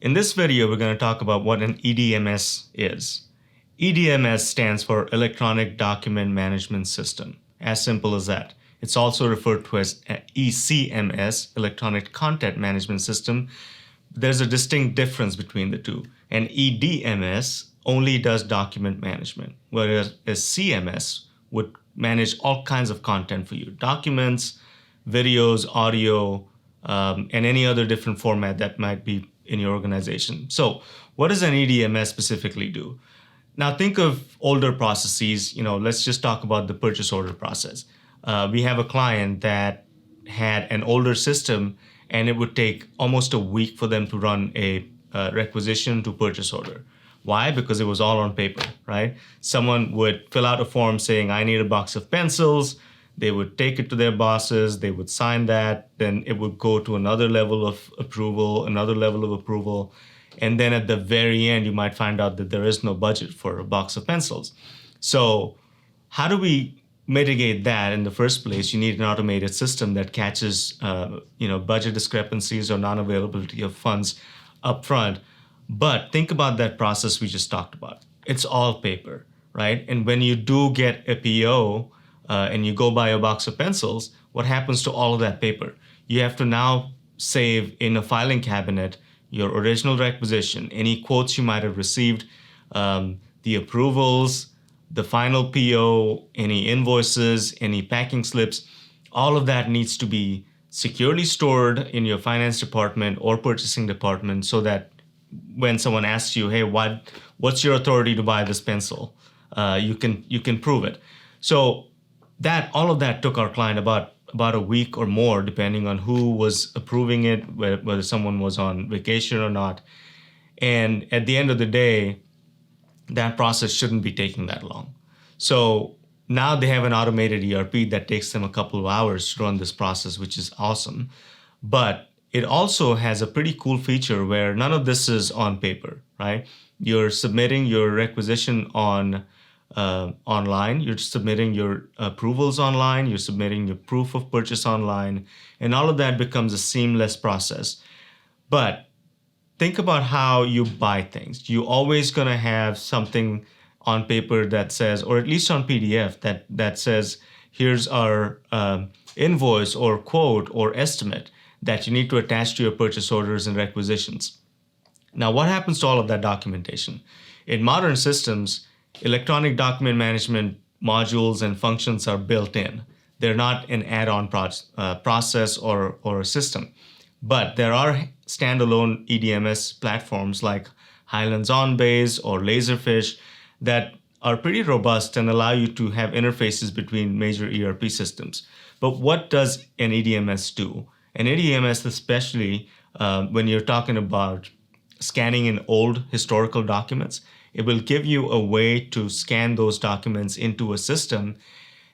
In this video, we're going to talk about what an EDMS is. EDMS stands for Electronic Document Management System. As simple as that. It's also referred to as ECMS, Electronic Content Management System. There's a distinct difference between the two. An EDMS only does document management, whereas a CMS would manage all kinds of content for you. Documents, videos, audio, and any other different format that might be in your organization. So what does an EDMS specifically do? Now think of older processes. Let's just talk about the purchase order process. We have a client that had an older system, and it would take almost a week for them to run a requisition to purchase order. Why? Because it was all on paper, right? Someone would fill out a form saying, I need a box of pencils. They would take it to their bosses. They would sign that. Then it would go to another level of approval, And then at the very end, you might find out that there is no budget for a box of pencils. So how do we mitigate that in the first place? You need an automated system that catches budget discrepancies or non-availability of funds up front. But think about that process we just talked about. It's all paper, right? And when you do get a PO and you go buy a box of pencils, what happens to all of that paper? You have to now save in a filing cabinet your original requisition, any quotes you might have received, the approvals, the final PO, any invoices, any packing slips. All of that needs to be securely stored in your finance department or purchasing department so that when someone asks you, hey, what's your authority to buy this pencil? You can prove it. So all of that took our client about a week or more, depending on who was approving it, whether someone was on vacation or not. And at the end of the day, that process shouldn't be taking that long. So now they have an automated ERP that takes them a couple of hours to run this process, which is awesome. But it also has a pretty cool feature where none of this is on paper, right? You're submitting your requisition online, you're submitting your approvals online, you're submitting your proof of purchase online, and all of that becomes a seamless process. But think about how you buy things. You're always going to have something on paper that says, or at least on PDF, that says, here's our invoice or quote or estimate that you need to attach to your purchase orders and requisitions. Now, what happens to all of that documentation? In modern systems, electronic document management modules and functions are built in. They're not an add-on process or a system. But there are standalone EDMS platforms like Highlands OnBase or Laserfish that are pretty robust and allow you to have interfaces between major ERP systems. But what does an EDMS do? An EDMS, especially when you're talking about scanning in old historical documents, it will give you a way to scan those documents into a system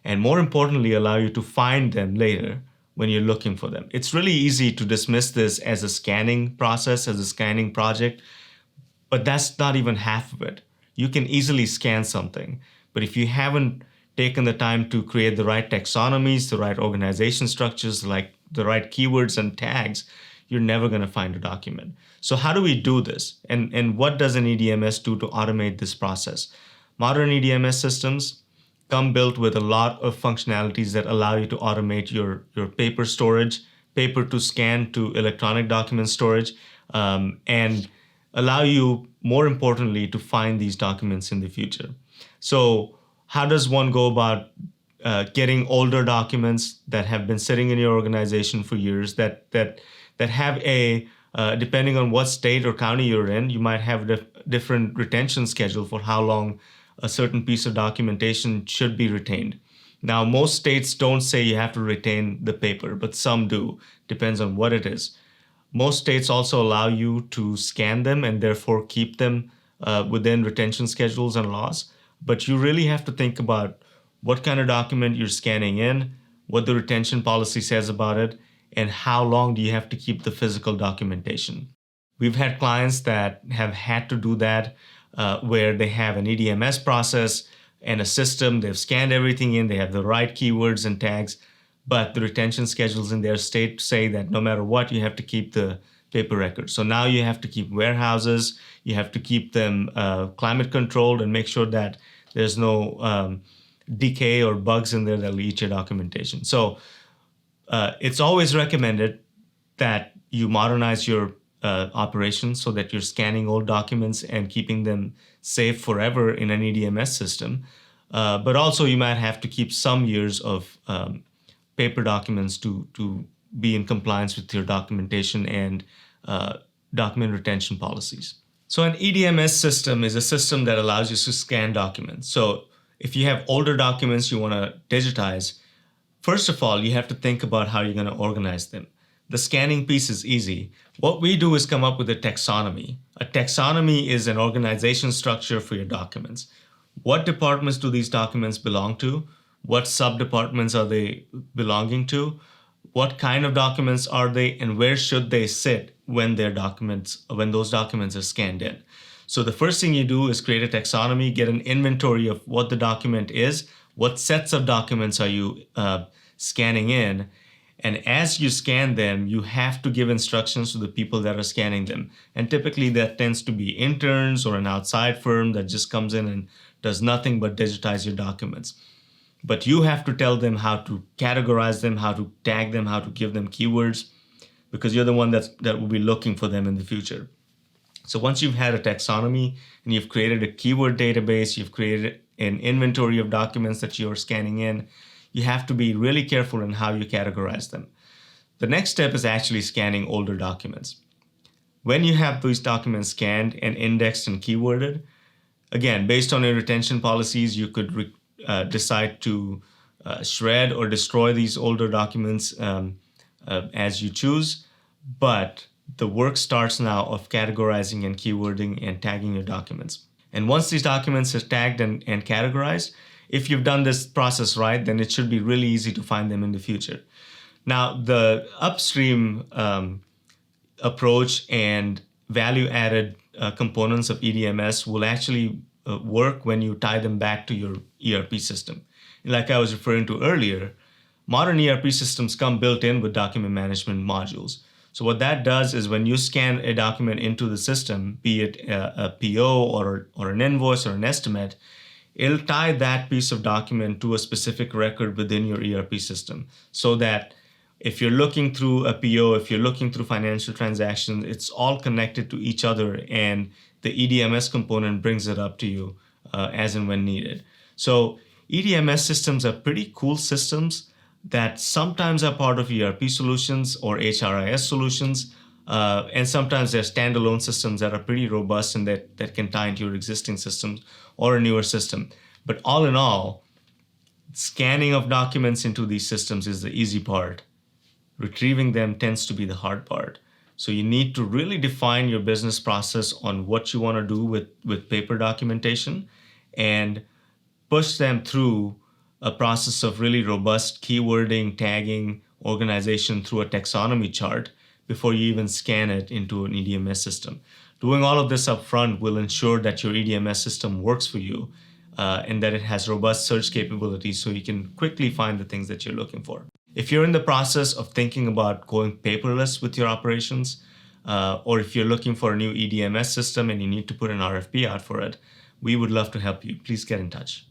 and, more importantly, allow you to find them later when you're looking for them. It's really easy to dismiss this as a scanning process, as a scanning project, but that's not even half of it. You can easily scan something, but if you haven't taken the time to create the right taxonomies, the right organization structures, like the right keywords and tags, you're never going to find a document. So how do we do this? And what does an EDMS do to automate this process? Modern EDMS systems come built with a lot of functionalities that allow you to automate your paper storage, paper to scan to electronic document storage, and allow you, more importantly, to find these documents in the future. So how does one go about getting older documents that have been sitting in your organization for years that have depending on what state or county you're in, you might have a different retention schedule for how long a certain piece of documentation should be retained. Now, most states don't say you have to retain the paper, but some do. Depends on what it is. Most states also allow you to scan them and therefore keep them within retention schedules and laws. But you really have to think about what kind of document you're scanning in, what the retention policy says about it, and how long do you have to keep the physical documentation. We've had clients that have had to do that where they have an EDMS process and a system, they've scanned everything in, they have the right keywords and tags, but the retention schedules in their state say that no matter what, you have to keep the paper records. So now you have to keep warehouses, you have to keep them climate controlled and make sure that there's no decay or bugs in there that'll eat your documentation. So it's always recommended that you modernize your operations so that you're scanning old documents and keeping them safe forever in an EDMS system. But also you might have to keep some years of paper documents to be in compliance with your documentation and document retention policies. So an EDMS system is a system that allows you to scan documents. So if you have older documents you want to digitize, first of all, you have to think about how you're going to organize them. The scanning piece is easy. What we do is come up with a taxonomy. A taxonomy is an organization structure for your documents. What departments do these documents belong to? What sub-departments are they belonging to? What kind of documents are they, and where should they sit when those documents are scanned in? So the first thing you do is create a taxonomy, get an inventory of what the document is, what sets of documents are you scanning in, and as you scan them, you have to give instructions to the people that are scanning them. And typically that tends to be interns or an outside firm that just comes in and does nothing but digitize your documents. But you have to tell them how to categorize them, how to tag them, how to give them keywords, because you're the one that will be looking for them in the future. So once you've had a taxonomy and you've created a keyword database, you've created an inventory of documents that you're scanning in, you have to be really careful in how you categorize them. The next step is actually scanning older documents. When you have these documents scanned and indexed and keyworded, again, based on your retention policies, you could decide to shred or destroy these older documents as you choose, but the work starts now of categorizing and keywording and tagging your documents. And once these documents are tagged and categorized, if you've done this process right, then it should be really easy to find them in the future. Now, the upstream approach and value-added components of EDMS will actually work when you tie them back to your ERP system. Like I was referring to earlier, modern ERP systems come built in with document management modules. So what that does is when you scan a document into the system, be it a PO or an invoice or an estimate, it'll tie that piece of document to a specific record within your ERP system, so that if you're looking through a PO, if you're looking through financial transactions, it's all connected to each other, and the EDMS component brings it up to you as and when needed. So EDMS systems are pretty cool systems that sometimes are part of ERP solutions or HRIS solutions, and sometimes they're standalone systems that are pretty robust and that can tie into your existing systems or a newer system. But all in all, scanning of documents into these systems is the easy part. Retrieving them tends to be the hard part. So you need to really define your business process on what you want to do with paper documentation and push them through a process of really robust keywording, tagging, organization through a taxonomy chart before you even scan it into an EDMS system. Doing all of this up front will ensure that your EDMS system works for you and that it has robust search capabilities so you can quickly find the things that you're looking for. If you're in the process of thinking about going paperless with your operations, or if you're looking for a new EDMS system and you need to put an RFP out for it, we would love to help you. Please get in touch.